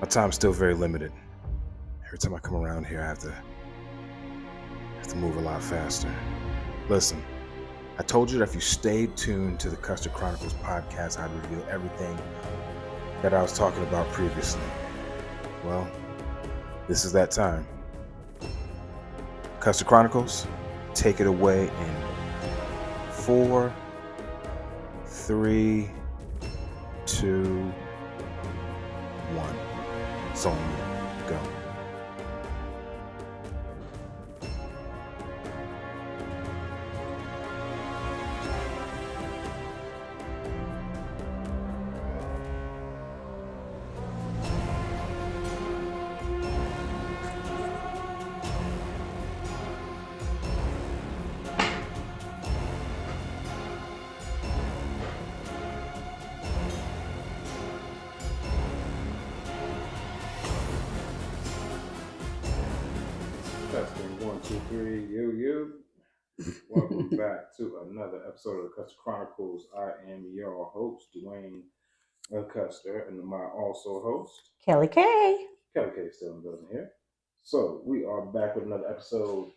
My time's still very limited. Every time I come around here, I have to move a lot faster. Listen, I told you that if you stayed tuned to the Custer Chronicles podcast, I'd reveal everything that I was talking about previously. Well, this is that time. Custer Chronicles, take it away in 4, 3, 2, 1. It's on you. Go. Testing 1, 2, 3, you. Welcome back to another episode of the Custer Chronicles. I am your host, Dwayne Custer, and my also host, Kelly K. Kelly K. Still in the building here. So we are back with another episode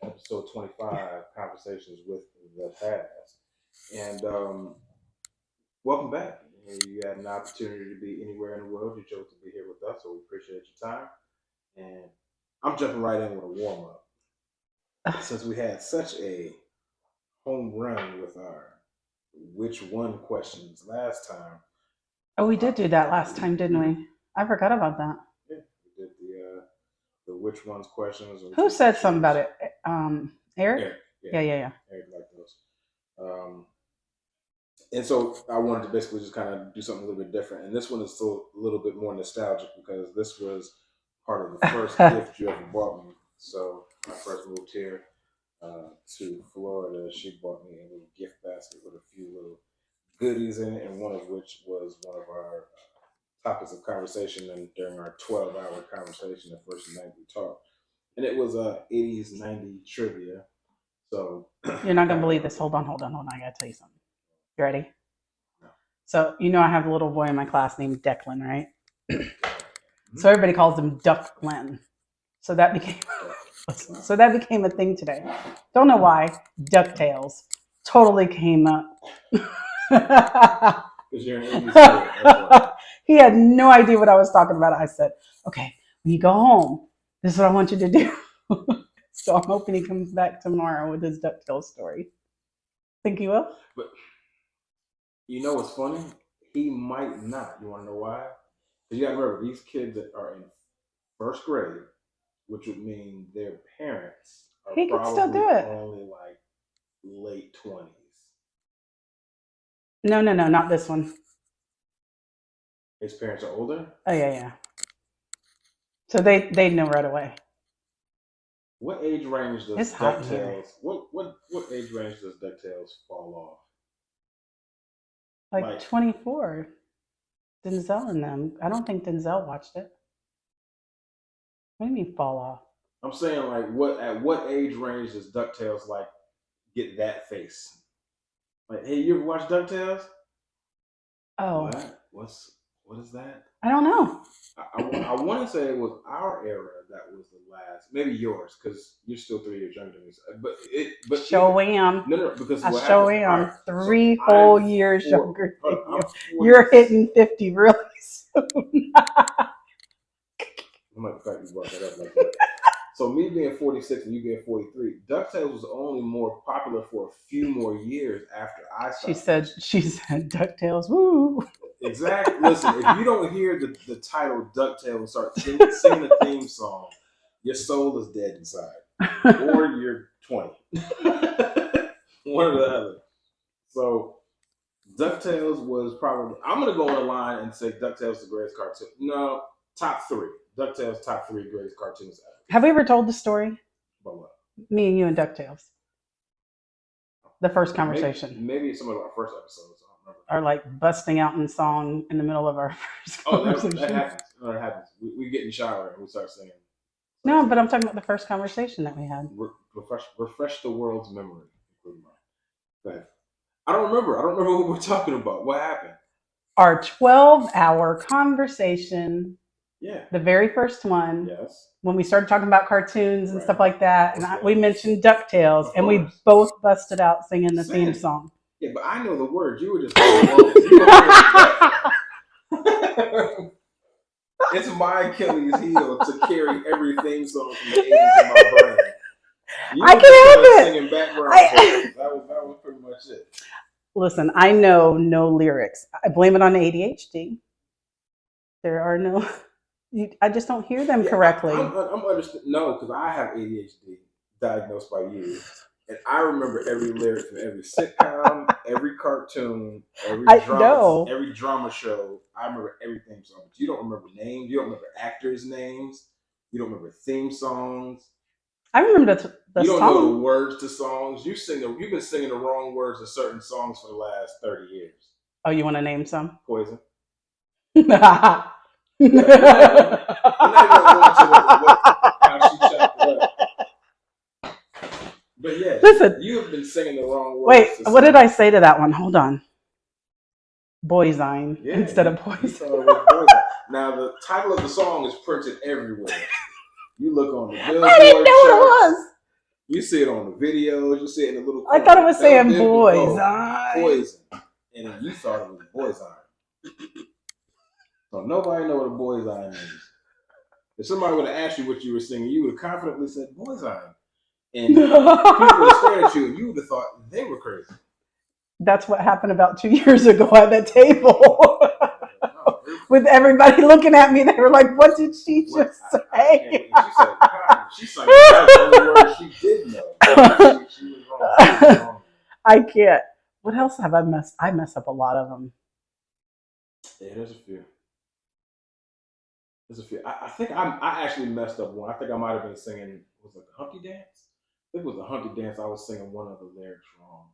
25, Conversations with the Past. And welcome back. You had an opportunity to be anywhere in the world. You chose to be here with us, so we appreciate your time. And I'm jumping right in with a warm-up. Since we had such a home run with our which one questions last time. Oh, we did do that last time, didn't we? I forgot about that. Yeah, we did the which ones questions. Who said something about it? Eric? Yeah. Eric liked those. And so I wanted to basically just kind of do something a little bit different. And this one is still a little bit more nostalgic because this was part of the first gift you ever bought me. So when I first moved here to Florida, she bought me a little gift basket with a few little goodies in it, and one of which was one of our topics of conversation and during our 12-hour conversation the first night we talked. And it was 80s, 90s trivia. So you're not going to believe this. Hold on. I got to tell you something. You ready? No. So, you know I have a little boy in my class named Declan, right? So everybody calls him Ducklan. So that became a thing today. Don't know why. DuckTales totally came up. Because you're an 80s kid. He had no idea what I was talking about. I said, okay, when you go home, this is what I want you to do. So I'm hoping he comes back tomorrow with his DuckTales story. Think he will? But you know what's funny? He might not. You want to know why? Because you got to remember, these kids that are in first grade, which would mean their parents are he could probably still do it. Only like late 20s. No, not this one. His parents are older? Oh, yeah. So they know right away. What age range does DuckTales? What age range does DuckTales fall off? Like 24. Denzel and them. I don't think Denzel watched it. What do you mean fall off? I'm saying like at what age range does DuckTales like get that face? Like, hey, you ever watch DuckTales? Oh. What is that? I don't know. I want to say it was our era that was the last. Maybe yours, because you're still 3 years younger than me. But show am. No, because I show am right, 3 whole years younger than you. 40, you're hitting 50 really soon. I like the fact you brought that up like that. So me being 46 and you being 43, DuckTales was only more popular for a few more years after I started. She said DuckTales, woo. Exactly. Listen, if you don't hear the title DuckTales and start singing the theme song, your soul is dead inside. Or you're 20. One or the other. So DuckTales was probably, I'm going to go on the line and say DuckTales is the greatest cartoon. No, top 3. DuckTales top 3 greatest cartoons ever. Have we ever told the story? About what? Me and you and DuckTales. The first conversation. Maybe some of our first episodes. I don't remember. Or like busting out in song in the middle of our first conversation. That happens. That happens. We get in the shower and we start singing. No, but I'm talking about the first conversation that we had. Refresh the world's memory. Go ahead. I don't remember what we're talking about. What happened? Our 12-hour conversation Yeah. The very first one, Yes. when we started talking about cartoons and Right. stuff like that, and Okay. we mentioned DuckTales, Of and we course. both busted out singing the Sing. theme song. Yeah, but I know the words. You were just you were it's my Achilles heel to carry every theme song from the 80s in my brain. You I were can just help kind of it. singing background vocals. That was pretty much it. Listen, I know no lyrics. I blame it on ADHD. There are no. I just don't hear them correctly. I'm understand. No, because I have ADHD diagnosed by you, and I remember every lyric from every sitcom, every cartoon, every drama show. I remember everything. So, but you don't remember names. You don't remember actors' names. You don't remember theme songs. I remember the You don't song. know the words to songs. You've been singing the wrong words to certain songs for the last 30 years. Oh, you want to name some? Poison. But How she chopped it up. But yeah, listen, you have been singing the wrong words. Wait, what did I say to that one? Hold on. Boyzine instead of poison. Now the title of the song is printed everywhere. You look on the billboard. I didn't know what it was. You see it on the videos. You see it in the little. I thought it was saying Boyzine. Poison, and then you thought it was Boyzine. So nobody know what a Boyzine means. If somebody would have asked you what you were singing, you would have confidently said Boyzine, and people would have stared at you, and you would have thought they were crazy. That's what happened about 2 years ago at the table. With everybody looking at me, they were like, "What did she just say?" She said the word she did know. She was wrong. I can't. What else have I messed? I mess up a lot of them. Yeah, there's a few. I think I actually messed up one. I think I might have been singing. Was it the Humpty Dance? I think it was the Humpty Dance. I was singing one of the lyrics wrong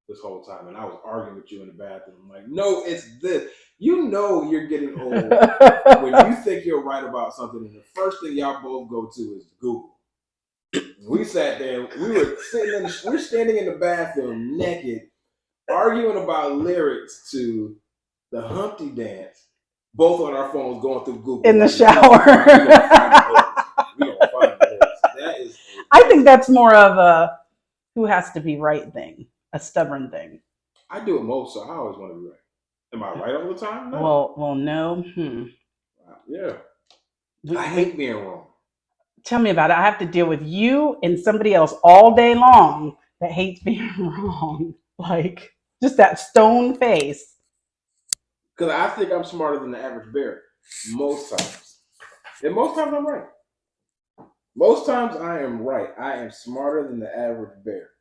this whole time, and I was arguing with you in the bathroom. I'm like, no, it's this. You know you're getting old when you think you're right about something, and the first thing y'all both go to is Google. We sat there. We were standing in the bathroom naked, arguing about lyrics to the Humpty Dance. Both on our phones, going through Google in the shower. We don't find lyrics. That is. I think that's more of a who has to be right thing, a stubborn thing. I do it most, so I always want to be right. Am I right all the time? No. Well, no. Yeah. I hate being wrong. Tell me about it. I have to deal with you and somebody else all day long that hates being wrong. Like, just that stone face. Because I think I'm smarter than the average bear. Most times. And most times I'm right. Most times I am right. I am smarter than the average bear.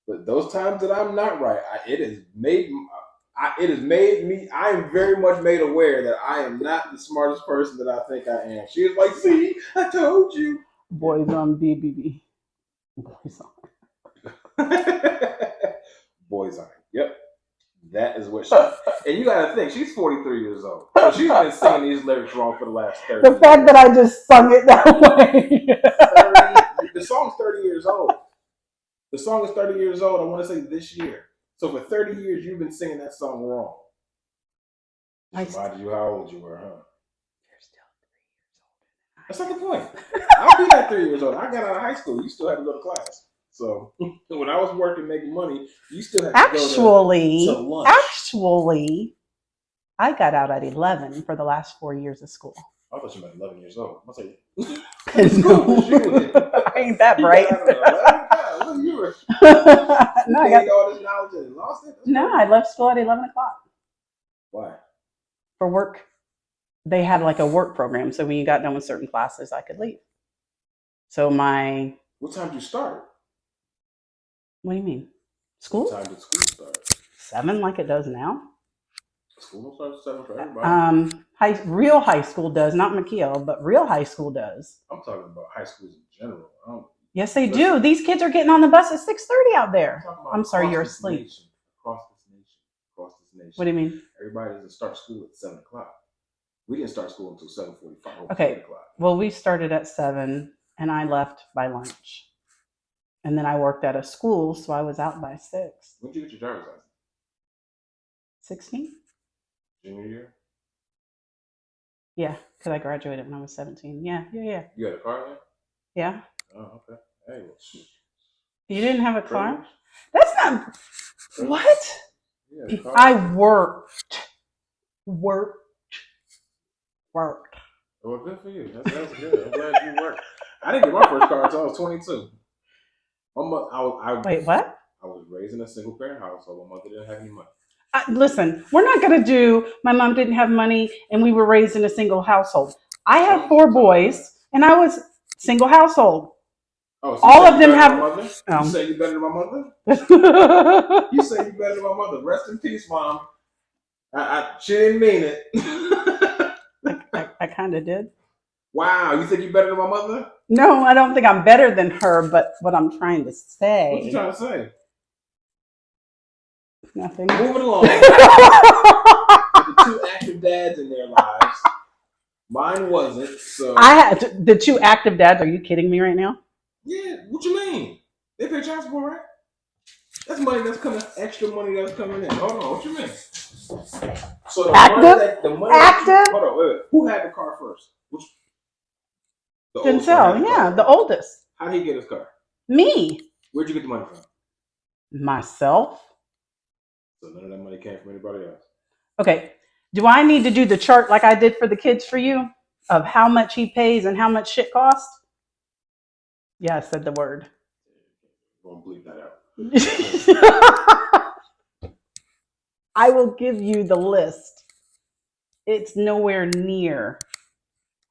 But those times that I'm not right, it has made me, I am very much made aware that I am not the smartest person that I think I am. She was like, see, I told you. Boys on BBB. Boys on. Boys on. Yep. That is what she and you gotta think, she's 43 years old. So she's been singing these lyrics wrong for the last 30 years. The fact that I just sung it that way. The song's 30 years old. The song is 30 years old, I want to say this year. So for 30 years, you've been singing that song wrong. Reminded you how old you were, huh? You're still 3 years old. That's not the point. I'll be that 3 years old. I got out of high school. You still had to go to class. So when I was working, making money, you still had to go to lunch. Actually, I got out at 11 for the last 4 years of school. I thought you meant 11 years old. I'll say, I ain't that bright. You were No, I got all this knowledge and lost it. No, I left school at 11 o'clock. Why? For work. They had like a work program, so when you got done with certain classes, I could leave. So What time did you start? What do you mean? School? What time did school start? 7, like it does now. School starts 7 for everybody. Real high school does, not McKeel, but real high school does. I'm talking about high schools in general. Yes, they do. These kids are getting on the bus at 6:30 out there. I'm sorry, you're asleep. Across this nation. What do you mean? Everybody doesn't start school at 7 o'clock. We didn't start school until 7:45. Okay. Well, we started at 7, and I left by lunch. And then I worked at a school, so I was out by 6. When did you get your driver's license? 16? Junior year? Yeah, because I graduated when I was 17. Yeah. You had a car then? Yeah. Oh, okay. Hey, well, You didn't have a car? privilege. That's not what? Yeah, car. I worked. Well, good for you. That's good. I'm glad you worked. I didn't get my first car until I was 22. Wait, what? I was raised in a single parent household. My mother didn't have any money. Listen, we're not going to do my mom didn't have money and we were raised in a single household. I have 4 boys and I was single household. Oh, so all of them have. You say you better than my mother? You say you better than my mother. Rest in peace, Mom. She didn't mean it. I kind of did. Wow, you think you better than my mother? No, I don't think I'm better than her, but what I'm trying to say. What you trying to say? Nothing. Moving along. The 2 active dads in their lives. Mine wasn't. So I had the 2 active dads. Are you kidding me right now? Yeah, what you mean? They pay child support, right? That's money that's coming, extra money that's coming in. Hold on, what you mean? So the money active. Hold on, wait. Who had the car first? The Denzel, yeah, the oldest. How did he get his car? Me. Where'd you get the money from? Myself. So none of that money came from anybody else. Okay. Do I need to do the chart like I did for the kids for you of how much he pays and how much shit costs? Yeah, I said the word. Won't bleep that out. I will give you the list. It's nowhere near.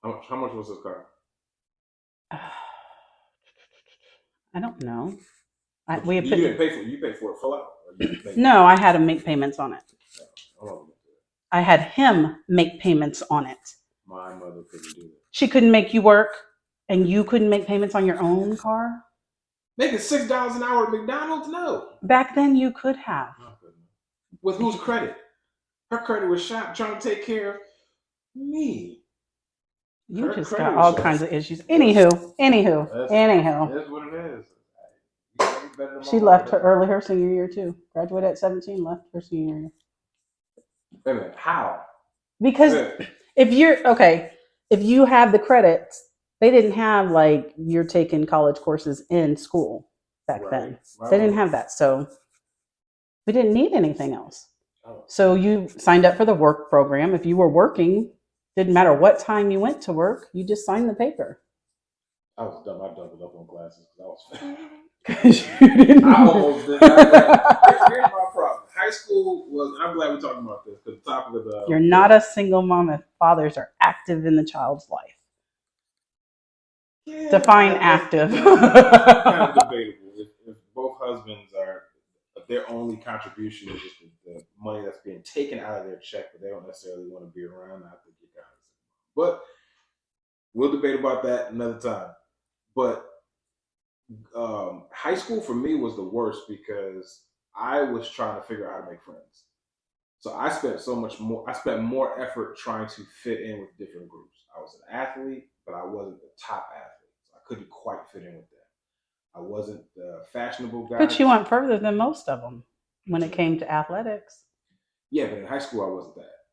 How much was his car? I don't know. You didn't pay for it. You paid for it full out. No, I had to make payments on it. I had him make payments on it. My mother couldn't do that. She couldn't make you work, and you couldn't make payments on your own car? Making $6 an hour at McDonald's? No. Back then, you could have. With whose credit? Her credit was shot trying to take care of me. You just got all kinds of issues. Anywho. That's what it is. She left her senior year too. Graduated at 17, left her senior year. Wait a minute, how? Because if you have the credits, they didn't have like you're taking college courses in school back then. They didn't have that, so we didn't need anything else. So you signed up for the work program. If you were working, didn't matter what time you went to work, you just signed the paper. I was dumb. I doubled up on classes because I was I almost did that. Here's my problem. High school was, I'm glad we're talking about this because the topic of the. You're not a single mom if fathers are active in the child's life. Yeah, define active. Kind of debatable. If both husbands are, their only contribution is just the money that's being taken out of their check, but they don't necessarily want to be around, I think you guys. But we'll debate about that another time. But high school for me was the worst because I was trying to figure out how to make friends. So I spent more effort trying to fit in with different groups. I was an athlete, but I wasn't the top athlete. So I couldn't quite fit in with that. I wasn't the fashionable guy. But you went further than most of them when it came to athletics. Yeah, but in high school I wasn't that.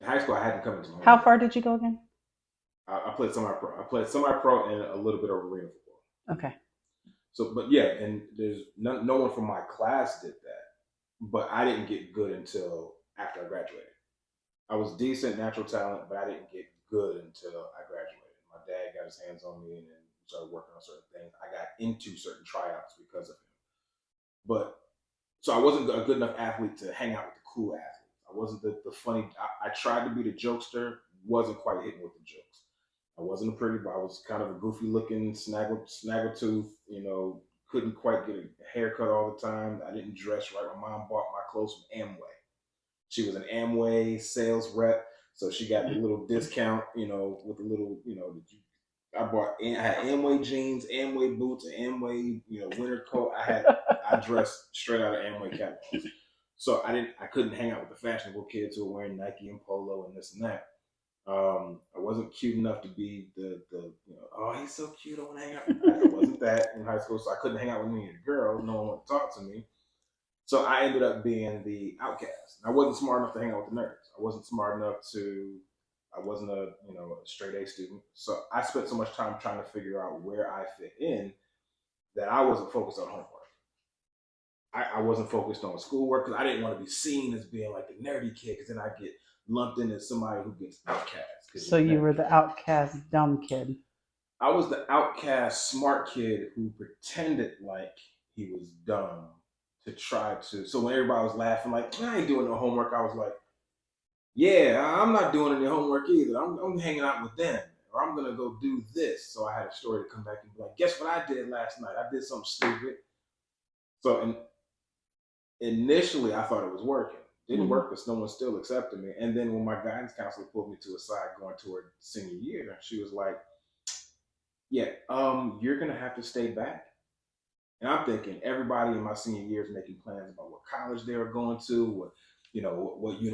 In high school I hadn't come into my own. How far did you go again? I played semi-pro. I played semi-pro and a little bit of arena football. Okay. So, but yeah, and there's no one from my class did that, but I didn't get good until after I graduated. I was decent natural talent, but I didn't get good until I graduated. My dad got his hands on me and then started working on certain things. I got into certain tryouts because of him. But so I wasn't a good enough athlete to hang out with the cool athletes. I wasn't the funny. I tried to be the jokester, wasn't quite hitting with the jokes. I wasn't a pretty, but I was kind of a goofy looking snaggletooth, couldn't quite get a haircut all the time. I didn't dress right. My mom bought my clothes from Amway. She was an Amway sales rep, so she got the little discount, with the little, I had Amway jeans, Amway boots, and Amway, winter coat. I dressed straight out of Amway catalogs. So I couldn't hang out with the fashionable kids who were wearing Nike and Polo and this and that. I wasn't cute enough to be the oh, he's so cute, I want to hang out. I wasn't that in high school, so I couldn't hang out with any of the girls. No one wanted to talk to me. So I ended up being the outcast. I wasn't smart enough to hang out with the nerds. I wasn't smart enough to I wasn't a straight A student. So I spent so much time trying to figure out where I fit in that I wasn't focused on homework. I wasn't focused on schoolwork because I didn't want to be seen as being like the nerdy kid, because then I get lumped in as somebody who gets outcast. So you were the outcast dumb kid. I was the outcast smart kid who pretended like he was dumb to try to. So when everybody was laughing, like, I ain't doing no homework, I was like, yeah, I'm not doing any homework either. I'm hanging out with them, or I'm gonna go do this. So I had a story to come back and be like, guess what I did last night? I did something stupid. So initially, I thought it was working. Didn't work because no one still accepted me. And then when my guidance counselor pulled me to a side going toward senior year, she was like, yeah, you're gonna have to stay back. And I'm thinking everybody in my senior year is making plans about what college they were going to,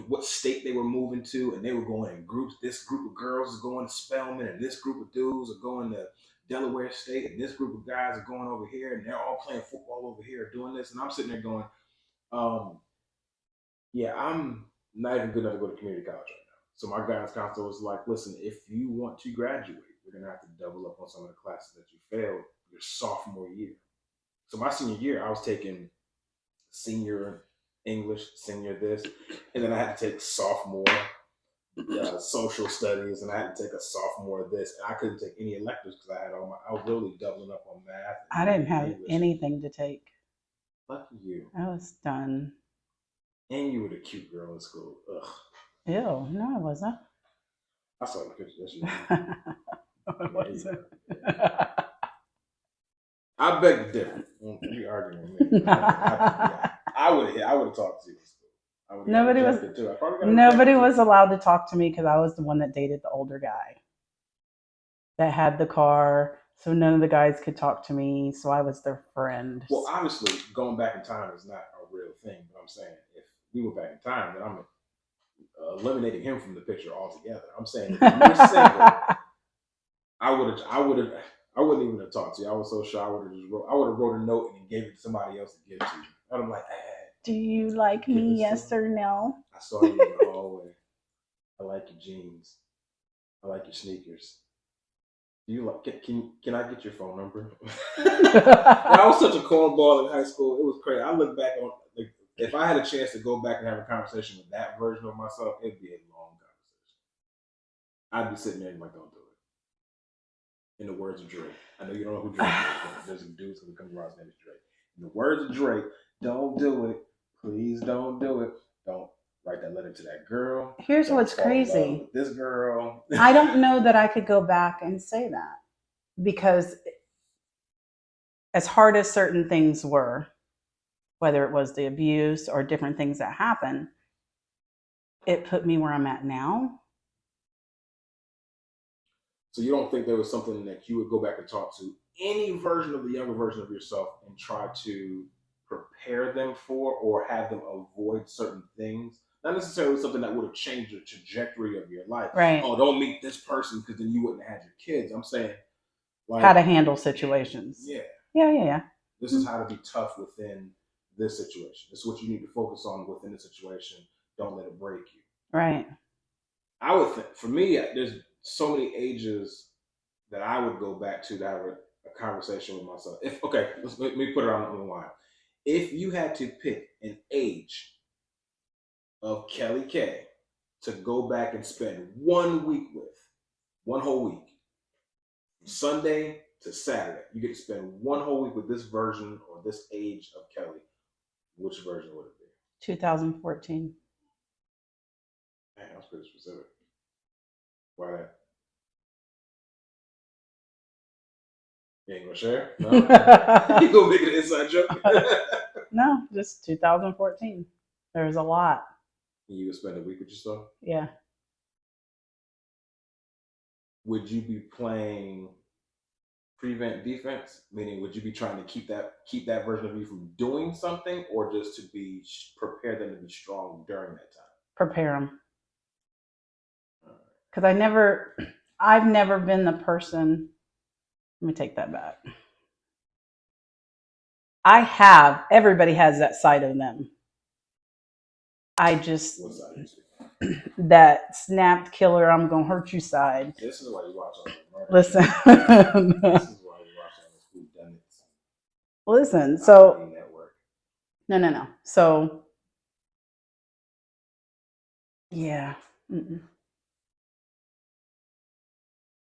what state they were moving to, and they were going in groups. This group of girls is going to Spelman, and this group of dudes are going to Delaware State, and this group of guys are going over here, and they're all playing football over here, doing this. And I'm sitting there going, yeah, I'm not even good enough to go to community college right now. So my guidance counselor was like, listen, if you want to graduate, you're going to have to double up on some of the classes that you failed your sophomore year. So my senior year, I was taking senior English, senior this, and then I had to take sophomore social studies, and I had to take a sophomore this, and I couldn't take any electives because I was really doubling up on math. I didn't have anything to take. Lucky you. I was done. And you were the cute girl in school. Ugh. Ew, no, I wasn't. I saw the picture. That's you. No, I wasn't. I beg to differ. You arguing with me? I would have talked to you in school. Nobody was allowed to talk to me because I was the one that dated the older guy that had the car. So none of the guys could talk to me. So I was their friend. Well, obviously, going back in time is not a real thing. But I'm saying if we were back in time, then I'm eliminating him from the picture altogether. I'm saying if you were single, I wouldn't even have talked to you. I was so shy. I would have wrote a note and gave it to somebody else to give to you. And I'm like, do you like me? Yes or no? I saw you in the hallway. I like your jeans. I like your sneakers. Do you like? Can I get your phone number? I was such a cornball in high school. It was crazy. I look back on if I had a chance to go back and have a conversation with that version of myself, it'd be a long conversation. I'd be sitting there and like, don't do it. In the words of Drake, I know you don't know who Drake is, but there's a dude who comes around. His name is Drake. In the words of Drake, don't do it. Please don't do it. Don't write that letter to that girl. Here's what's crazy. This girl. I don't know that I could go back and say that, because as hard as certain things were, whether it was the abuse or different things that happened, it put me where I'm at now. So you don't think there was something that you would go back and talk to any version of the younger version of yourself and try to prepare them for, or have them avoid certain things? Not necessarily something that would have changed the trajectory of your life. Right. Oh, don't meet this person because then you wouldn't have had your kids. I'm saying, like, how to handle situations. Yeah. Yeah. This is how to be tough within this situation. This is what you need to focus on within the situation. Don't let it break you. Right. I would think, for me, there's so many ages that I would go back to have a conversation with myself. Let me put it on the line. If you had to pick an age of Kelly K to go back and spend 1 week with, one whole week, Sunday to Saturday, you get to spend one whole week with this version or this age of Kelly, which version would it be? 2014. Man, that was pretty specific. Why that? You ain't gonna share? No? You gonna make it an inside joke? No, just 2014. There's a lot. You would spend a week with yourself? Yeah. Would you be playing prevent defense? Meaning, would you be trying to keep that version of you from doing something, or just to be prepare them to be strong during that time? Prepare them. Because I've never been the person. Let me take that back. Everybody has that side of them. What side are you speaking? that snapped killer, I'm gonna hurt you side. This is why you watch all the murder. Listen. This is why you watch all the whodunits. Listen, so Comedy Network. no. So yeah. Mm-mm.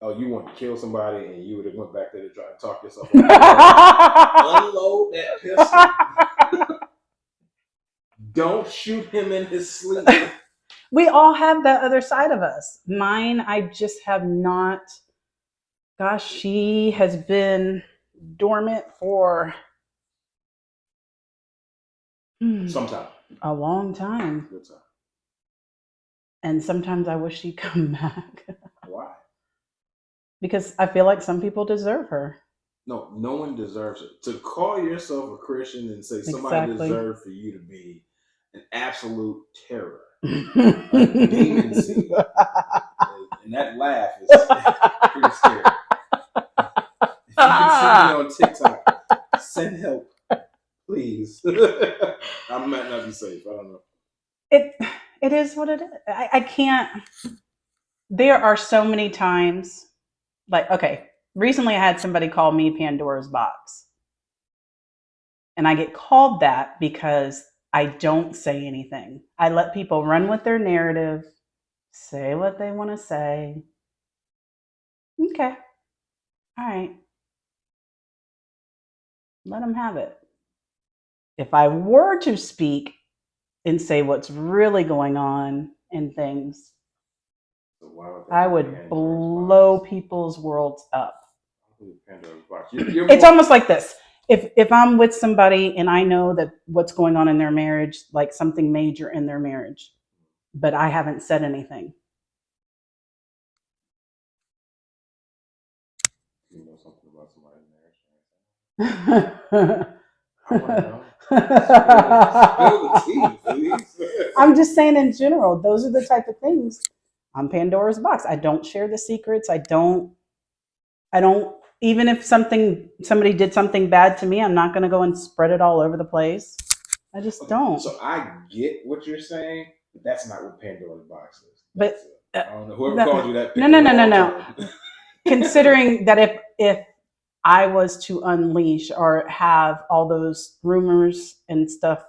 Oh, you want to kill somebody and you would have went back there to try to talk yourself out. Unload that pistol. Don't shoot him in his sleep. We all have that other side of us. Mine, I just have not. Gosh, she has been dormant for Sometime. a long time. Good time. And sometimes I wish she'd come back. Why? Because I feel like some people deserve her. No one deserves it. To call yourself a Christian and say somebody Exactly. deserves for you to be an absolute terror, a demon seed, and that laugh is pretty scary. If you can see me on TikTok, send help, please. I might not be safe. I don't know. It is what it is. I can't. There are so many times, like, okay, recently I had somebody call me Pandora's box. And I get called that because I don't say anything. I let people run with their narrative, say what they want to say. Okay. All right. Let them have it. If I were to speak and say what's really going on and things, So why would I that be would Pandora's blow box? people's worlds up. Pandora's box. You're It's more- almost like this. If I'm with somebody and I know that what's going on in their marriage, like something major in their marriage, but I haven't said anything. You know something about somebody's marriage. I want to know. Spill the tea, please. I'm just saying in general, those are the type of things. I'm Pandora's box. I don't share the secrets. I don't, even if somebody did something bad to me, I'm not going to go and spread it all over the place. I just don't. So I get what you're saying, but that's not what Pandora's box is. But, I don't know. Whoever no, called you that. no. Considering that if I was to unleash or have all those rumors and stuff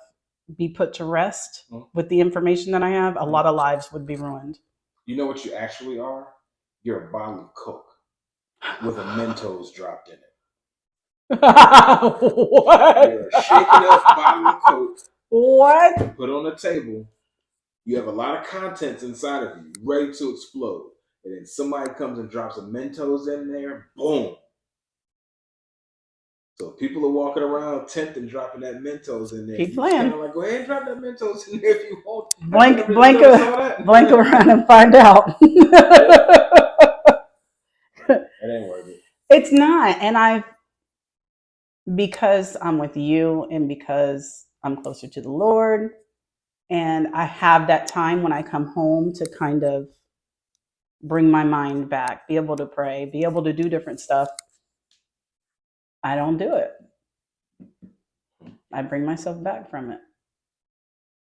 be put to rest with the information that I have, a lot of lives would be ruined. You know what you actually are? You're a bottle of Coke with a Mentos dropped in it. What? You're a shaken up bottle of Coke. What? Put on the table. You have a lot of contents inside of you, ready to explode. And then somebody comes and drops a Mentos in there, boom. So people are walking around tempting, dropping that Mentos in there. Keep You playing. Kind of like, go ahead and drop that Mentos in there if you want. Blank around and find out. It ain't worth it. It's not. And because I'm with you and because I'm closer to the Lord and I have that time when I come home to kind of bring my mind back, be able to pray, be able to do different stuff, I don't do it. I bring myself back from it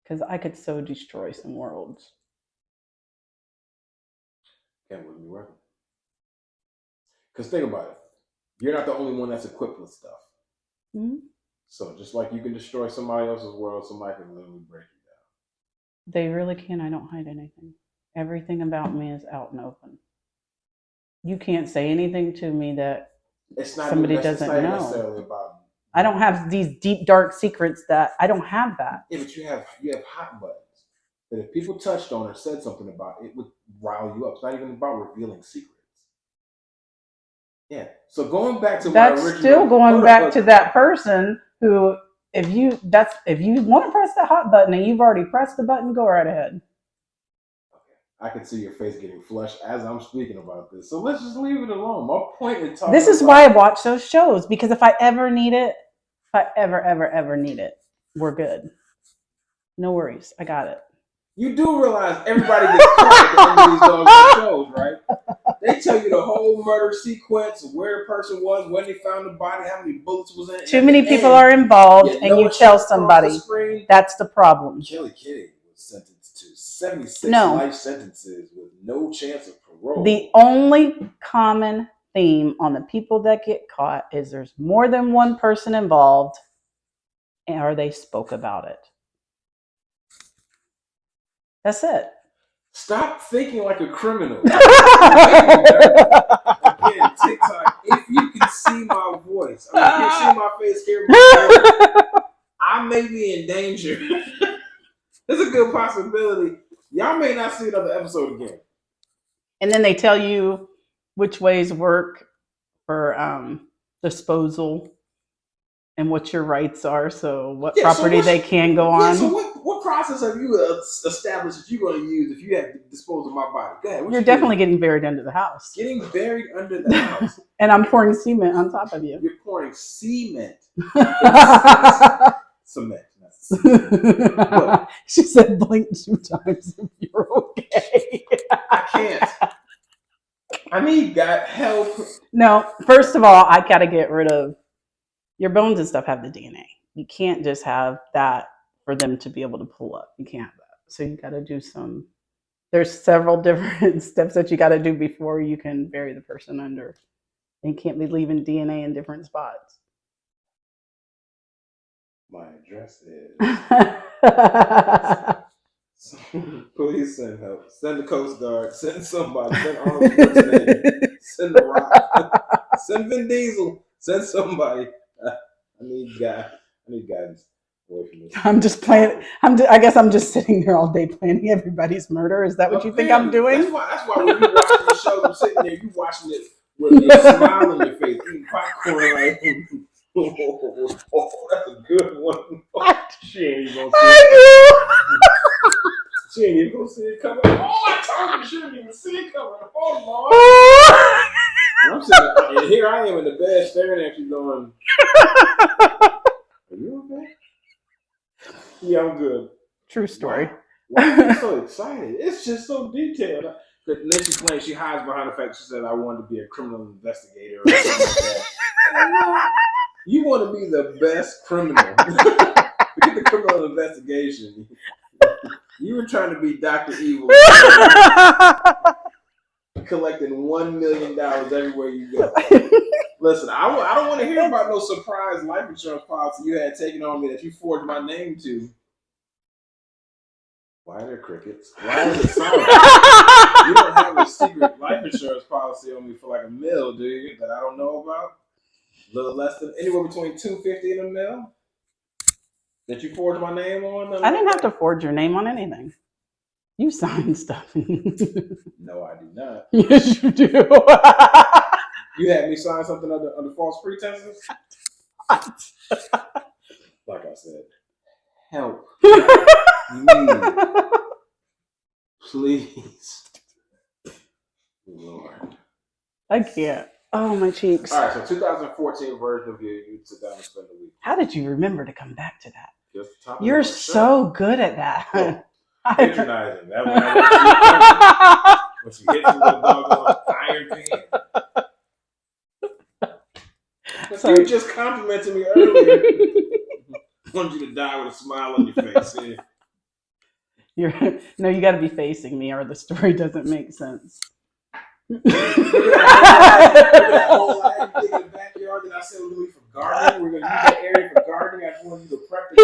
because I could so destroy some worlds. That wouldn't be worth it. Because think about it. You're not the only one that's equipped with stuff. Mm-hmm. So just like you can destroy somebody else's world, somebody can literally break you down. They really can. I don't hide anything. Everything about me is out and open. You can't say anything to me that It's not somebody even, doesn't it's not know. necessarily about. I don't have these deep, dark secrets that I don't have that. Yeah, but you have hot buttons that if people touched on or said something about, it would rile you up. It's not even about revealing secrets. Yeah. So going back to That's my original, still going back to that person who, if you want to press that hot button and you've already pressed the button, go right ahead. I can see your face getting flushed as I'm speaking about this. So let's just leave it alone. My point in talking. This is why I watch those shows, because if I ever need it, if I ever need it, we're good. No worries. I got it. You do realize everybody gets caught at the end of these dogs shows, right? They tell you the whole murder sequence, where the person was, when they found the body, how many bullets was in it. Too many people are involved, and you tell somebody. That's the problem. Kelly Kitty was sentenced to 76 No. life sentences with no chance of parole. The only common theme on the people that get caught is there's more than one person involved, or they spoke about it. That's it. Stop thinking like a criminal. Again, TikTok, if you can see my voice, I mean, if you can see my face, hear my voice, I may be in danger. There's a good possibility. Y'all may not see another episode again. And then they tell you which ways work for disposal and what your rights are. So what property they can go on. So what process have you established that you're going to use if you have to dispose of my body? Go ahead. You're definitely getting buried under the house. Getting buried under the house. And I'm pouring cement on top of you. You're pouring cement. Cement. She said blink 2 times if you're okay. I can't. I need God help. No, first of all, I got to get rid of your bones and stuff have the DNA. You can't just have that for them to be able to pull up. You can't have that. So you got to do there's several different steps that you got to do before you can bury the person under. And you can't be leaving DNA in different spots. My address is. Please send help. Send the Coast Guard. Send somebody. Send Arnold Schwarzenegger. Send The Rock. Send Vin Diesel. Send somebody. I need guidance away from this. I'm just playing. I guess I'm just sitting there all day planning everybody's murder. Is that what you think I'm doing? That's why when you watching the show, I'm sitting there. You watching it with a smile on your face, eating popcorn like. Oh, that's a good one. She ain't even gonna see it. She ain't even gonna see it coming. Oh, I told you she didn't even see it coming. Oh, Lord. And I'm sitting, and here I am in the bed staring at you going, are you okay? Yeah, I'm good. True story. Why are you so excited? It's just so detailed. But then she claims she hides behind the fact she said, I wanted to be a criminal investigator or something like that. You want to be the best criminal. Forget the criminal investigation. You were trying to be Dr. Evil. Collecting $1 million everywhere you go. Listen, I don't want to hear about no surprise life insurance policy you had taken on me that you forged my name to. Why are there crickets? Why is it silent? You don't have a secret life insurance policy on me for like $1 million, do you? That I don't know about? A little less than anywhere between $250 and $1 million that you forged my name on. I didn't have to forge your name on anything. You signed stuff. No, I do not. Yes, you do. You had me sign something under false pretenses. Like I said, help me, please, Lord. I can't. Oh, my cheeks. All right, so 2014 version of you sit down and spend the week. How did you remember to come back to that? Just the top of You're the so good at that. patronizing. That when she hits you with a doggone iron pan. Sorry. You just complimented me earlier. I wanted you to die with a smile on your face. No, you got to be facing me, or the story doesn't make sense. That whole ag thing in the backyard that I said we're going to use for gardening. We're going to use that area for gardening. I just want you to prep the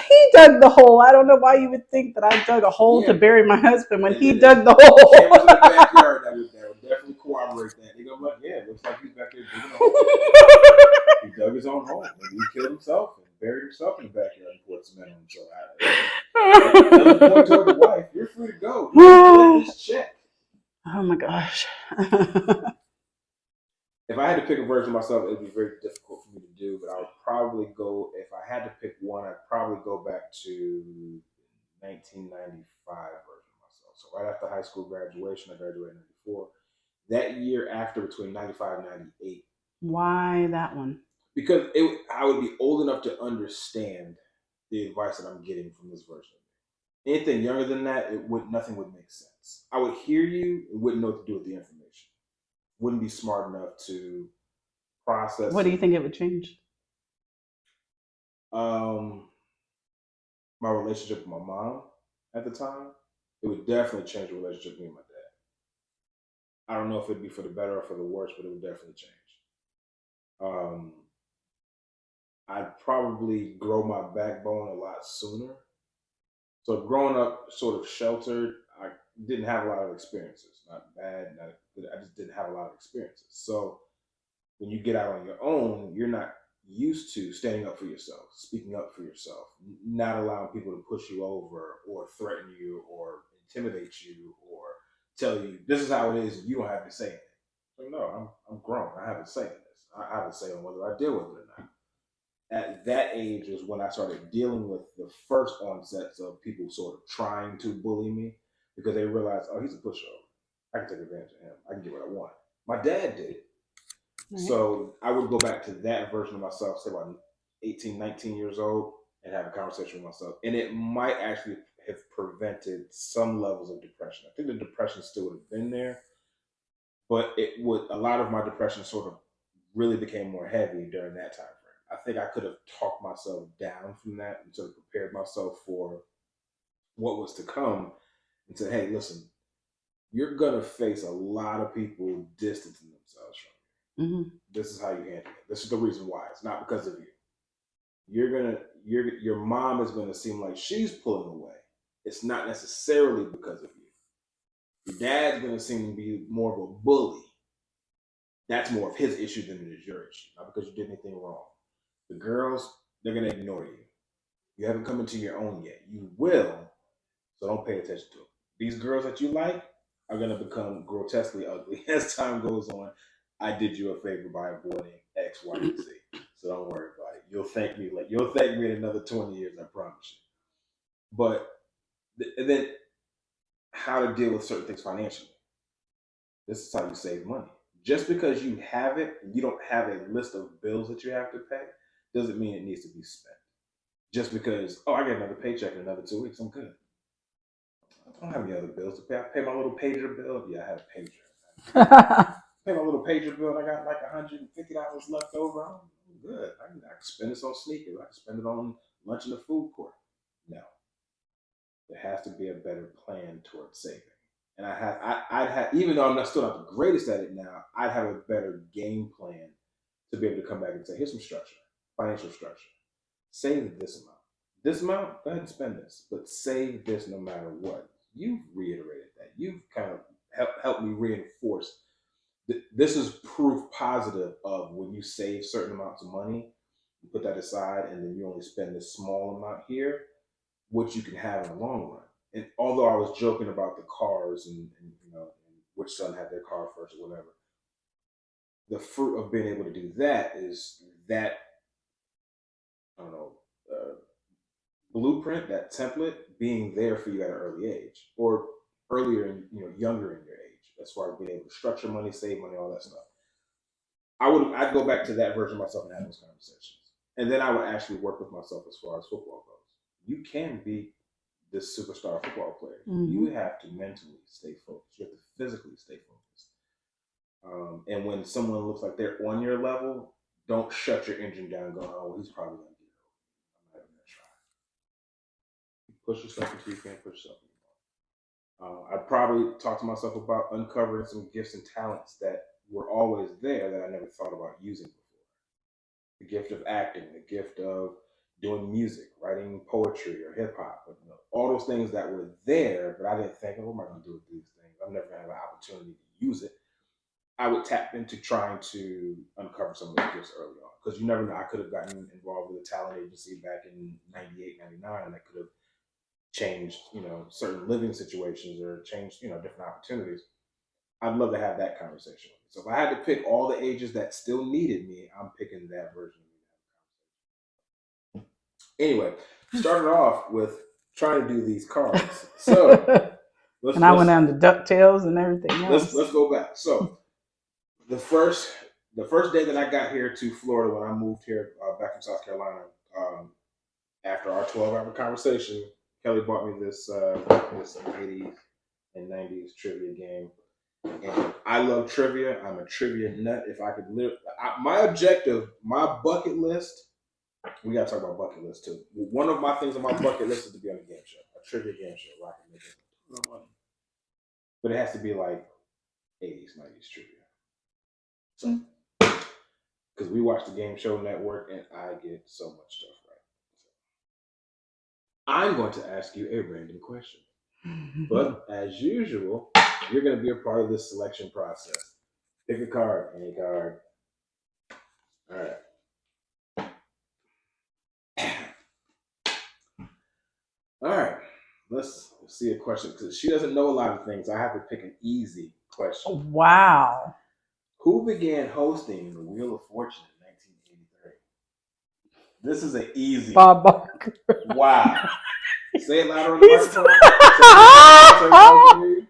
He dug the hole. I don't know why you would think that I dug a hole to bury my husband when he dug the hole. Cameras in the backyard that would definitely corroborate that. They're going to be like, yeah, it looks like he's back there digging a hole. He dug his own hole. Maybe he killed himself and buried himself in the backyard and poured cement on himself. Another point toward the wife. You're free to go. Just check. Oh my gosh. If I had to pick a version of myself, it would be very difficult for me to do, but I would probably go, if I had to pick one, I'd probably go back to 1995 version of myself. So right after high school graduation, I graduated in 94. That year after, between 95 and 98. Why that one? Because I would be old enough to understand the advice that I'm getting from this version. Anything younger than that, nothing would make sense. I would hear you and wouldn't know what to do with the information. Wouldn't be smart enough to process. What do you think it would change? My relationship with my mom at the time. it would definitely change the relationship with me and my dad. I don't know if it'd be for the better or for the worse, but it would definitely change. I'd probably grow my backbone a lot sooner. So growing up sort of sheltered, I didn't have a lot of experiences. Not bad, not good. I just didn't have a lot of experiences. So when you get out on your own, you're not used to standing up for yourself, speaking up for yourself, not allowing people to push you over or threaten you or intimidate you or tell you this is how it is and you don't have to say anything. So no, I'm grown. I have a say in this. I have a say on whether I deal with it or not. At that age is when I started dealing with the first onsets of people sort of trying to bully me because they realized, oh, he's a pushover. I can take advantage of him. I can get what I want. My dad did it. Right. So I would go back to that version of myself, say about 18, 19 years old, and have a conversation with myself. And it might actually have prevented some levels of depression. I think the depression still would have been there, but a lot of my depression sort of really became more heavy during that time frame. I think I could have talked myself down from that and sort of prepared myself for what was to come and said, hey, listen, you're going to face a lot of people distancing themselves from you. Mm-hmm. This is how you handle it. This is the reason why. It's not because of you. Your mom is going to seem like she's pulling away. It's not necessarily because of you. Your dad's going to seem to be more of a bully. That's more of his issue than it is your issue, not because you did anything wrong. The girls, they're going to ignore you. You haven't come into your own yet. You will, so don't pay attention to them. These girls that you like are going to become grotesquely ugly as time goes on. I did you a favor by avoiding X, Y, and Z, so don't worry about it. You'll thank me in another 20 years, I promise you. But and then how to deal with certain things financially. This is how you save money. Just because you have it, you don't have a list of bills that you have to pay, doesn't mean it needs to be spent. Just because, I get another paycheck in another 2 weeks, I'm good. I don't have any other bills to pay. I pay my little pager bill. Yeah, I have a pager. Pay my little pager bill. I got like $150 left over. I'm good. I can spend this on sneakers. I can spend it on lunch in the food court. No. There has to be a better plan towards saving. And I'd have, even though I'm still not the greatest at it now, I'd have a better game plan to be able to come back and say, here's some structure, financial structure. Save this amount. This amount, go ahead and spend this, but save this no matter what. You've reiterated that. You've kind of helped me reinforce. This is proof positive of when you save certain amounts of money, you put that aside, and then you only spend this small amount here, what you can have in the long run. And although I was joking about the cars and which son had their car first or whatever, the fruit of being able to do that is that, blueprint, that template being there for you at an early age or earlier, younger in your age, as far as being able to structure money, save money, all that stuff. I'd go back to that version of myself and have those conversations. And then I would actually work with myself as far as football goes. You can be this superstar football player. Mm-hmm. You have to mentally stay focused. You have to physically stay focused. And when someone looks like they're on your level, don't shut your engine down going, oh, he's probably going to get it. I'm not even going to try. Push yourself until you can't push yourself anymore. I'd probably talk to myself about uncovering some gifts and talents that were always there that I never thought about using before. The gift of acting, the gift of doing music, writing poetry or hip hop, all those things that were there, but I didn't think, what am I going to do with these things? I'm never going to have an opportunity to use it. I would tap into trying to uncover some of those gifts early on, because you never know. I could have gotten involved with a talent agency back in 98, 99, and that could have changed, certain living situations or changed, different opportunities. I'd love to have that conversation. So if I had to pick all the ages that still needed me, I'm picking that version of me. Anyway, started off with trying to do these cards. So I went on to DuckTales and everything else. Let's go back. So the first day that I got here to Florida, when I moved here back from South Carolina, after our 12-hour conversation, Kelly bought me this 80s and 90s trivia game. And I love trivia. I'm a trivia nut. If I could live, my objective, my bucket list, we got to talk about bucket list too. One of my things on my bucket list is to be on a game show, a trivia game show where I can make it But it has to be like 80s, 90s trivia. So, because we watch the Game Show Network and I get so much stuff right. So, I'm going to ask you a random question. But as usual, you're going to be a part of this selection process. Pick a card, any card. All right. All right. Let's see a question because she doesn't know a lot of things. I have to pick an easy question. Wow. Who began hosting the Wheel of Fortune in 1983? This is an easy. Bob Barker. Wow. Say it louder on He's- the microphone.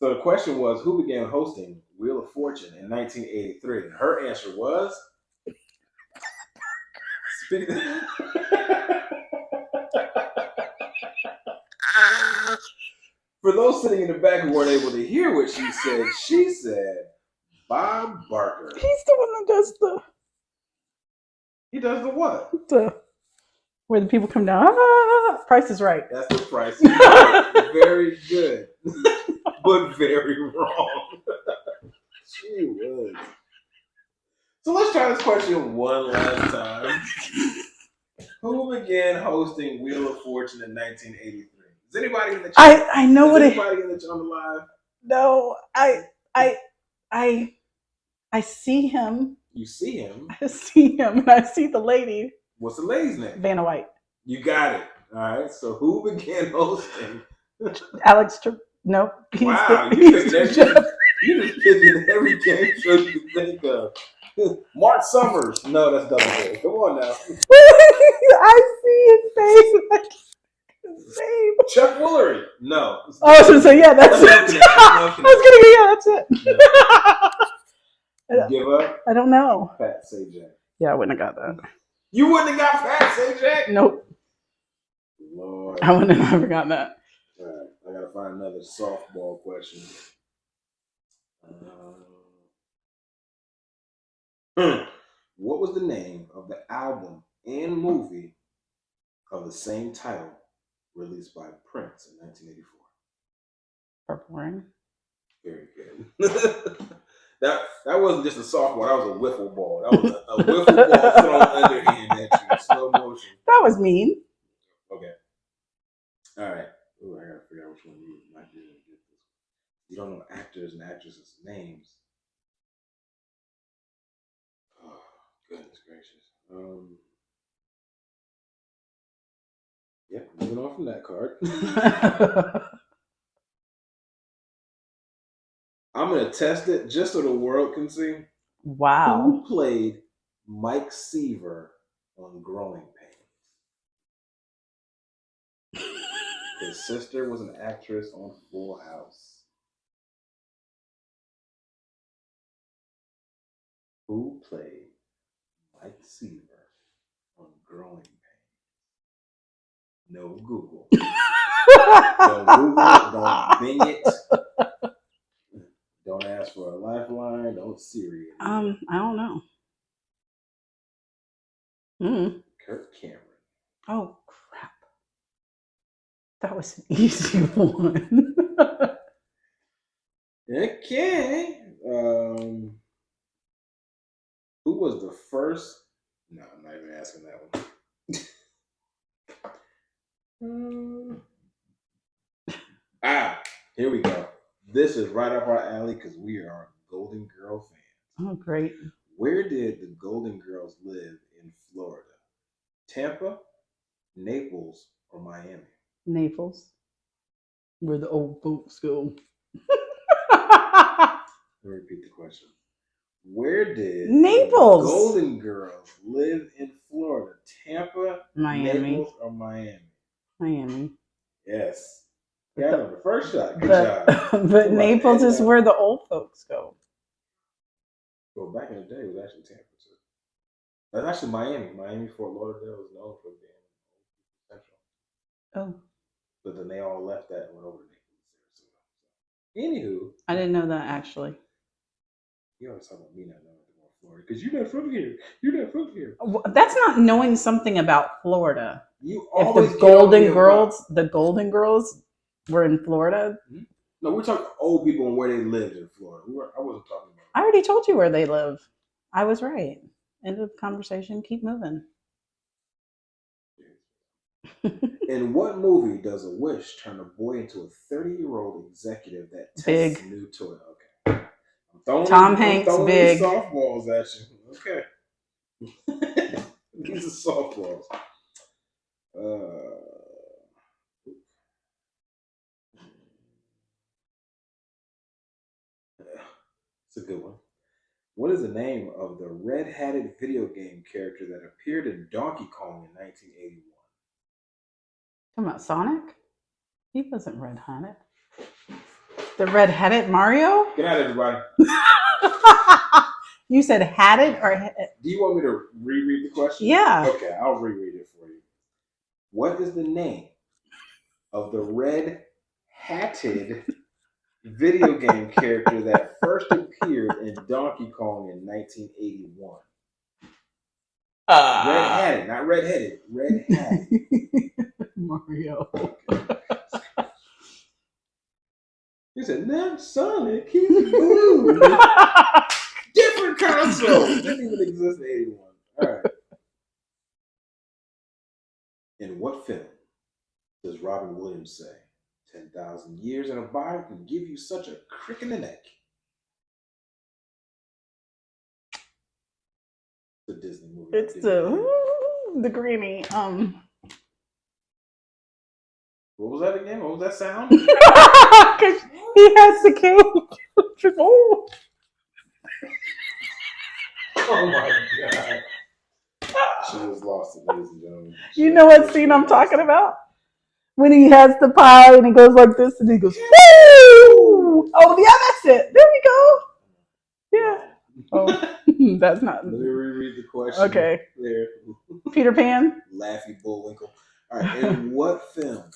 So the question was, who began hosting Wheel of Fortune in 1983? And her answer was... For those sitting in the back who weren't able to hear what she said, Bob Barker. He's the one that does He does the what? where the people come down. Ah, Price is Right. That's the Price is Right. Very good. But very wrong. She was. So let's try this question one last time. Who began hosting Wheel of Fortune in 1983? Is anybody in the chat? I know what it. Anybody in the chat on the live? No, I see him. You see him. I see him, and I see the lady, What's the lady's name? Vanna White. You got it. All right. So who began hosting? Alex. Nope. Wow, you just picking every game show you can think of. Mark Summers. No, that's Double Dare. Come on now. I see his face. His name. Chuck Woolery. No. Oh, I was gonna say, yeah, that's it. That's I was gonna go, yeah, that's it. Give up. I don't know. Pat Sajak. Yeah, I wouldn't have got that. You wouldn't have got Pat Sajak? Nope. Lord. I wouldn't have ever gotten that. All right. I gotta find another softball question. What was the name of the album and movie of the same title released by Prince in 1984? Purple Rain. Very good. that wasn't just a softball. That was a wiffle ball. That was a wiffle ball thrown underhand at you in slow motion. That was mean. Okay. All right. Ooh, I gotta figure out which one you might be able to get this. You don't know actors and actresses' names. Oh, goodness gracious. Yep, moving on from that card. I'm gonna test it just so the world can see. Wow. Who played Mike Seaver on Growing Pains? His sister was an actress on Full House. Who played Mike Seaver on Growing Pains? No Google. Don't Google. Don't Bing it. Don't ask for a lifeline. Don't Siri it. I don't know. Kirk Cameron. Oh crap! That was an easy one. Okay. Who was the first? No, I'm not even asking that one. Here we go. This is right up our alley because we are Golden Girl fans. Oh, great. Where did the Golden Girls live in Florida? Tampa, Naples, or Miami? Naples. Where the old folks go. Let me repeat the question. Where did Naples. the Golden Girls live in Florida? Tampa, Miami. Naples, or Miami? Miami. Yes. Yeah, the first shot. Good job. But Naples is where the old folks go. Well, back in the day, it was actually Tampa too. That's actually Miami. Miami, Fort Lauderdale is known for being central. Oh. But then they all left that and went over to Naples. Anywho. I didn't know that actually. You always talk about me not knowing about Florida because you're not from here. You're not from here. That's not knowing something about Florida. You If always the Golden Girls, We're in Florida. No, we're talking old people and where they lived in Florida. I wasn't talking about. I already told you where they live. I was right. End of conversation. Keep moving. In what movie does a wish turn a boy into a 30-year-old executive that tests Big. a new toy? Okay. Tom Hanks, I'm throwing Big. these softballs at you. Okay. These are softballs. It's a good one. What is the name of the red-hatted video game character that appeared in Donkey Kong in 1981? Talking about Sonic? He wasn't red-handed. The red-headed Mario? Good night, everybody. You said hatted or Do you want me to reread the question? Yeah. Okay, I'll reread it for you. What is the name of the red-hatted video game character that first appeared in Donkey Kong in 1981? Red-hatted, not red-headed. Red-hatted. Mario. He said, "Not Sonic, he's blue." Different console. Didn't even exist in 81. All right. In what film does Robin Williams say 10,000 years in a bottle can give you such a crick in the neck? It's a Disney movie. It's the greenie. What was that again? What was that sound? Because he has the cake. Oh. Oh my God. She was lost, ladies and gentlemen. You know what scene I'm talking about? When he has the pie and he goes like this and he goes, woo! Oh, yeah, that's it. There we go. Yeah. Oh, that's not. Let me reread the question. Okay. There. Peter Pan? Laffy Bullwinkle. All right. In what film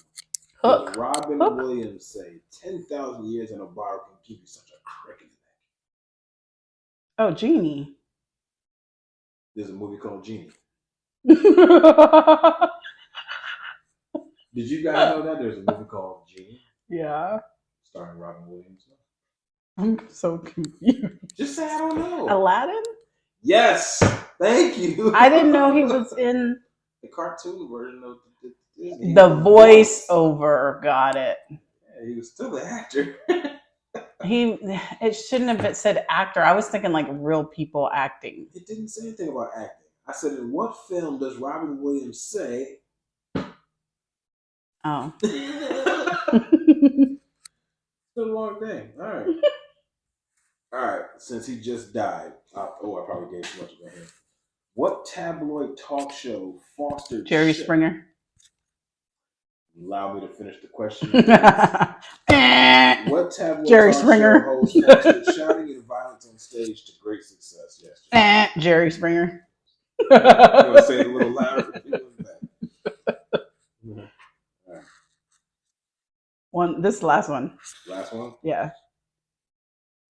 Hook. did Robin Hook. Williams say 10,000 years in a bar can give you such a crick in the neck? Oh, Genie. There's a movie called Genie. I'm Did you guys know that there's a movie called Genie Yeah. starring Robin Williams? I'm so confused. Just say I don't know. Aladdin? Yes, thank you. I didn't know he was in the cartoon version of the Disney. the voiceover. Got it. Yeah, he was still the actor. It shouldn't have said actor. I was thinking like real people acting. It didn't say anything about acting. I said, in what film does Robin Williams say? Oh. It's been a long day. All right. All right. Since he just died. I probably gave too much about him. What tabloid talk show fostered Jerry Springer. Allow me to finish the question. Eh. What tabloid Jerry talk Springer. show host fostered shouting and violence on stage to great success yesterday? Jerry Springer. You want to say it a little louder for people in the back? One. This last one. Last one? Yeah.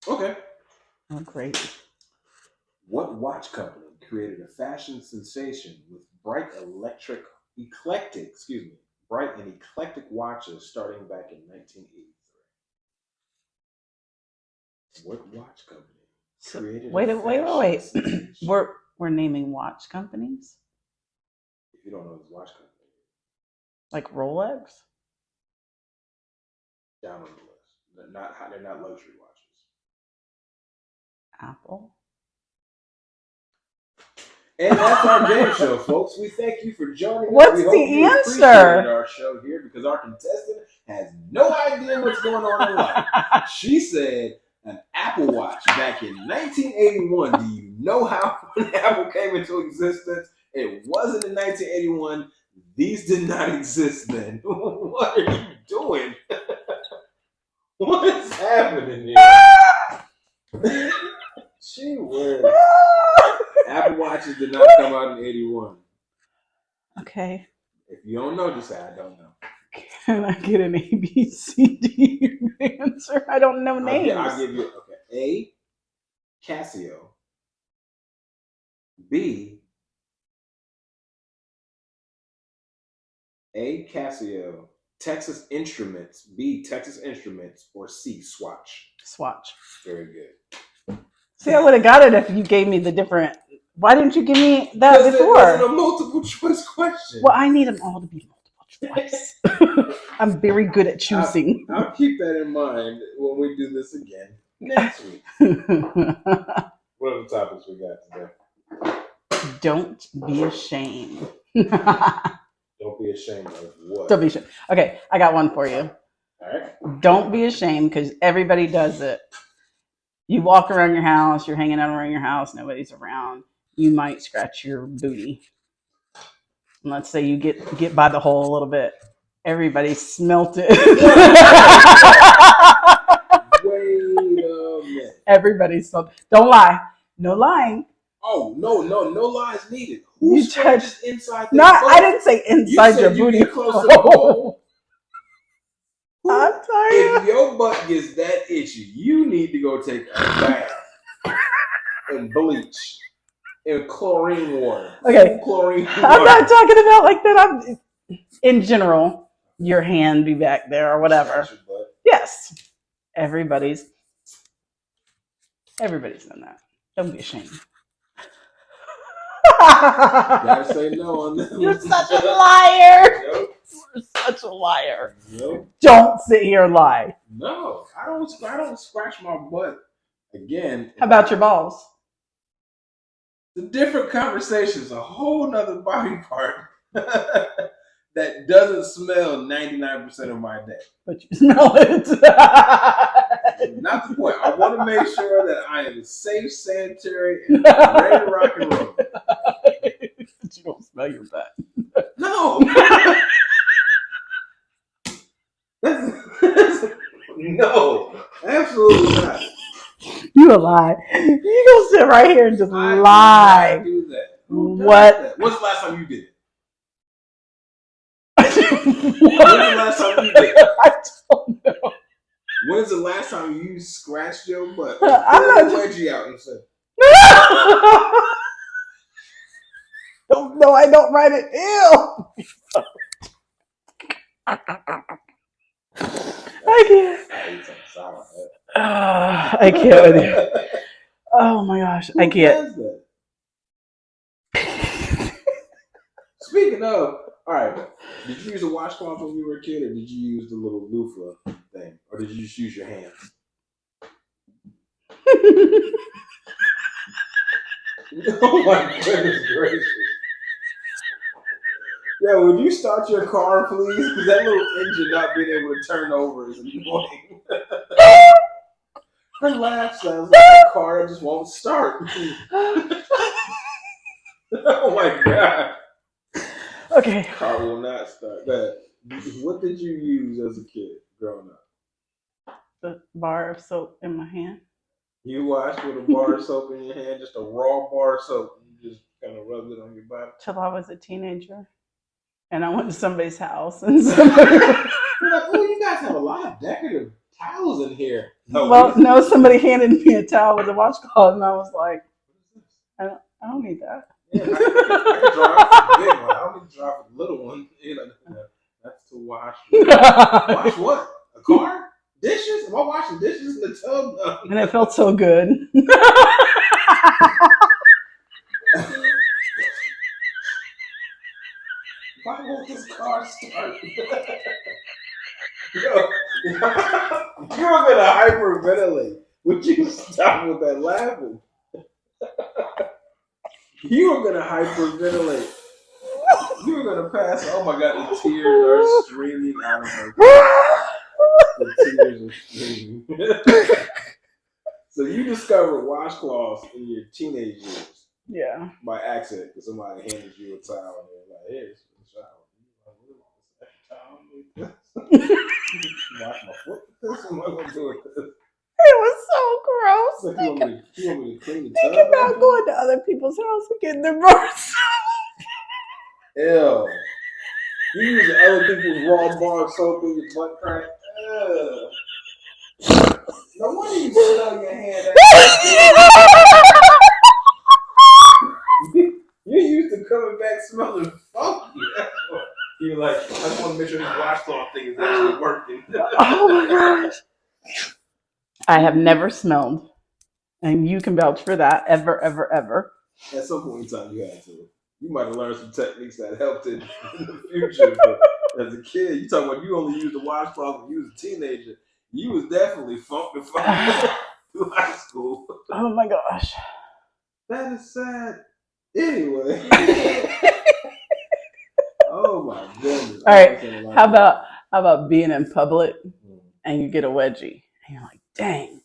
Okay. Oh, great. What watch company created a fashion sensation with bright and eclectic watches starting back in 1983? What watch company created Wait. a fashion sensation? We're naming watch companies? If you don't know this watch company, Like Rolex? down on the list. They're not luxury watches. Apple? And that's our game show, folks. We thank you for joining us. What's We hope the you answer? appreciated our show here because our contestant has no idea what's going on in life. She said an Apple Watch back in 1981. Do you know how when Apple came into existence? It wasn't in 1981. These did not exist then. What are you doing? What is happening here? She was. Apple Watches did not come out in 81. Okay. If you don't know, just say, I don't know. Can I get an A, B, C, D answer? I don't know names. I'll give you, okay. A, Casio. B, Casio. Texas Instruments, B, Texas Instruments, or C, Swatch? Swatch. Very good. See, I would have got it if you gave me the different. Why didn't you give me that Because it wasn't a before? multiple choice question. Well, I need them all to be multiple choice. I'm very good at choosing. I'll keep that in mind when we do this again next week. What are the topics we got today? Don't be ashamed. Don't be ashamed of what? Don't be ashamed. Okay, I got one for you. All right. Don't be ashamed because everybody does it. You walk around your house, you're hanging out around your house, nobody's around. You might scratch your booty. And let's say you get by the hole a little bit. Everybody smelt it. Wait a minute. Everybody smelt it. Don't lie. No lying. Oh, no lies needed. You Who scratches touched- inside the Not. butt? I didn't say inside You your said you booty. get close to the hole. I'm If tired. your butt gets that itchy, you need to go take a bath and bleach and chlorine water. Okay. Chlorine water. I'm not talking about like that. I'm in general. Your hand be back there or whatever. Scratch your butt. Yes. Everybody's done that. Don't be ashamed. Gotta say no on that. You're such a liar. Nope. You're such a liar. Nope. Don't sit here and lie. No, I don't scratch my butt again. How about your balls? The different conversations, a whole nother body part that doesn't smell 99% of my day. But you smell it. Not the point. I want to make sure that I am safe, sanitary, and ready to rock and roll. But you don't smell your butt. No. No, absolutely not. You a lie. You gonna sit right here and just I lie. do not do that. Who does What? that? When's the last time you did it? When's When's the last time you did it? I don't know. When's the last time you scratched your butt? I'm not- Pulled a wedgie out and said, No, I don't write it. Ew. I can't. I ate some sour. I can't with you. Oh my gosh, I Who can't. does that? Speaking of, all right, did you use a washcloth when you were a kid, or did you use the little loofah thing, or did you just use your hands? Oh my goodness gracious! Yeah, would you start your car, please? Because that little engine not being able to turn over is annoying. Her laugh sounds like a car that just won't start. Oh my god! Okay. Car will not start. That. What did you use as a kid growing up? The bar of soap in my hand. You washed with a bar of soap in your hand, just a raw bar of soap. And you just kind of rubbed it on your body. Till I was a teenager. And I went to somebody's house and somebody You're like, oh, you guys have a lot of decorative towels in here. no, somebody handed me a towel with a washcloth and I was like, I don't need that. Yeah, I can draw it for the big one. I don't need to draw for the little one. You know, that's to wash. Wash what? A car? Dishes? Am I washing dishes in the tub? No. And it felt so good. Why won't this car start? Yo, you were gonna hyperventilate. Would you stop with that laughing? You were gonna hyperventilate. You were gonna pass. Oh my god, the tears are streaming out of her face. The tears are streaming. So you discovered washcloths in your teenage years Yeah. by accident because somebody handed you a towel and they're like, "Here's the shower." Wash my foot with this? What am I gonna do with this? It was so gross. So you want me to clean the Think tub? about going to other people's house and getting their bars. Ew. You use other people's raw bar of soap in your butt crack. Ew. No wonder you smell your hand. You're used to coming back smelling funky. That's what. You're like, I just want to make sure this washcloth thing is actually working. Oh my gosh. I have never smelled, and you can vouch for that, ever. At some point in time, you had to. You might have learned some techniques that helped in the future. But as a kid, you talking about you only used the washcloth when you was a teenager. You was definitely funkified through high school. Oh my gosh. That is sad. Anyway. Oh my goodness. All right. How about being in public and you get a wedgie and you're like, dang.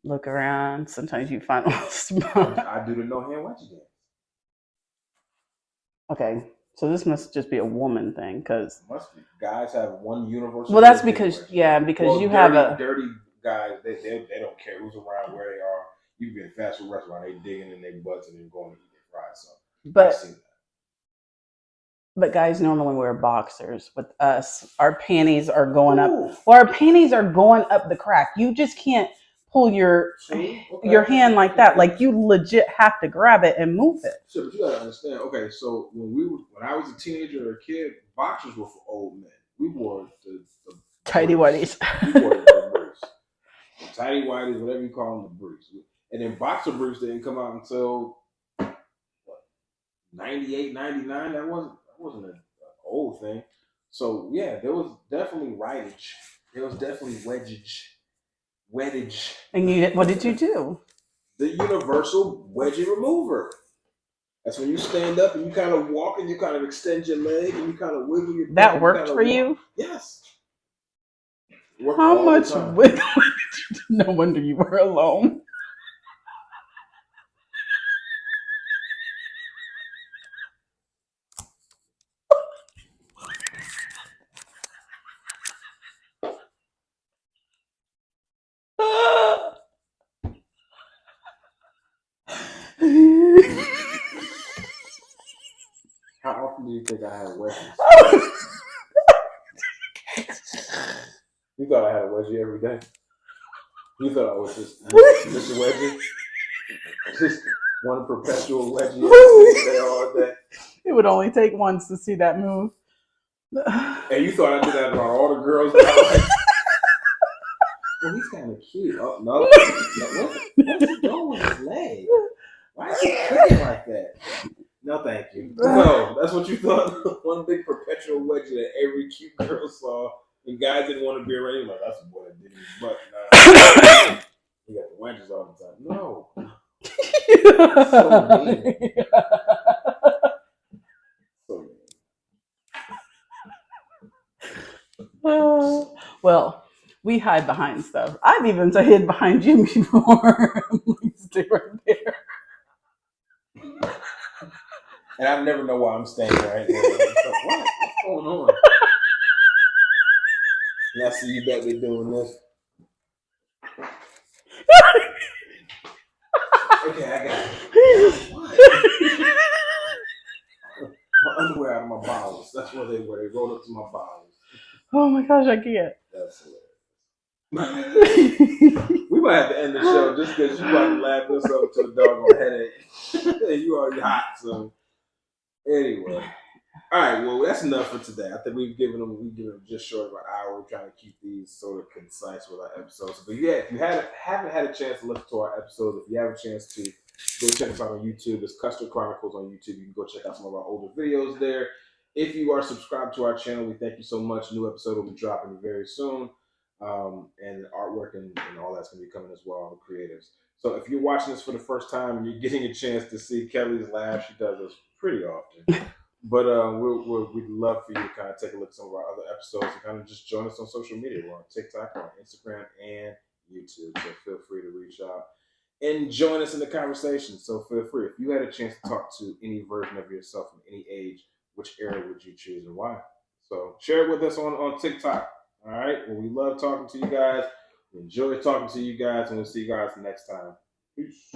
Look around. Sometimes you find a little spot. I do the no hand wedgie dance. Okay, so this must just be a woman thing, because Must be. Guys have one universal. well, that's because you have a dirty guys. They don't care who's around, where they are. You can be in a fast food restaurant, they digging in their butts and then going to eat their fries. So I've seen that. But guys normally wear boxers. With us, our panties are going up. Ooh. Well, our panties are going up the crack. You just can't pull your hand like that. Like you legit have to grab it and move it. Sure, but you gotta understand. Okay, so when I was a teenager or a kid, boxers were for old men. We wore the Tighty whities. We wore the briefs. The tighty whities, whatever you call them, the briefs. And then boxer briefs didn't come out until 98, 99. That wasn't an old thing. So yeah, there was definitely rightage. There was definitely wedgage. And what did you do? The universal wedgie remover. That's when you stand up and you kind of walk and you kind of extend your leg and you kind of wiggle your. That worked for you? Yes. How much wiggle? No wonder you were alone. How often do you think I had wedgies? You thought I had a wedgie every day? You thought I was just a wedgie? Just one perpetual wedgie every day, all day? It would only take once to see that move. And you thought I did that around all the girls that I like? Well, he's kind of cute. Oh, no. What's he doing with his leg? Why is he cooking like that? No, thank you. No, that's what you thought. One big perpetual wedgie that every cute girl saw, and guys didn't want to be around. You're like, that's a boy that did his butt. Nah, he got the wedges all the time. No. So mean. So mean. Well, we hide behind stuff. I've even hid behind you before. Stay right there. And I never know why I'm standing right there. Like, what's going on? And I see you back there doing this. Okay, I got it. What? My underwear out of my bowels. That's where they were. They rolled up to my bowels. Oh my gosh, I can't. That's hilarious. We might have to end the show just because you about to laugh us up to a doggone headache. You already hot, so anyway. All right, well, that's enough for today. I think we've given them just short of an hour. We're trying to keep these sort of concise with our episodes. But yeah, if you haven't had a chance to listen to our episodes, if you have a chance to go check us out on YouTube, it's Custard Chronicles on YouTube. You can go check out some of our older videos there. If you are subscribed to our channel, we thank you so much. New episode will be dropping very soon. And artwork and all that's going to be coming as well, the creatives. So if you're watching this for the first time and you're getting a chance to see Kelly's laugh, she does this pretty often. But we'd love for you to kind of take a look at some of our other episodes and kind of just join us on social media. We're on TikTok, on Instagram, and YouTube. So feel free to reach out and join us in the conversation. So feel free. If you had a chance to talk to any version of yourself from any age, which era would you choose and why? So share it with us on TikTok. All right. Well, we love talking to you guys. We enjoy talking to you guys, and we'll see you guys next time. Peace.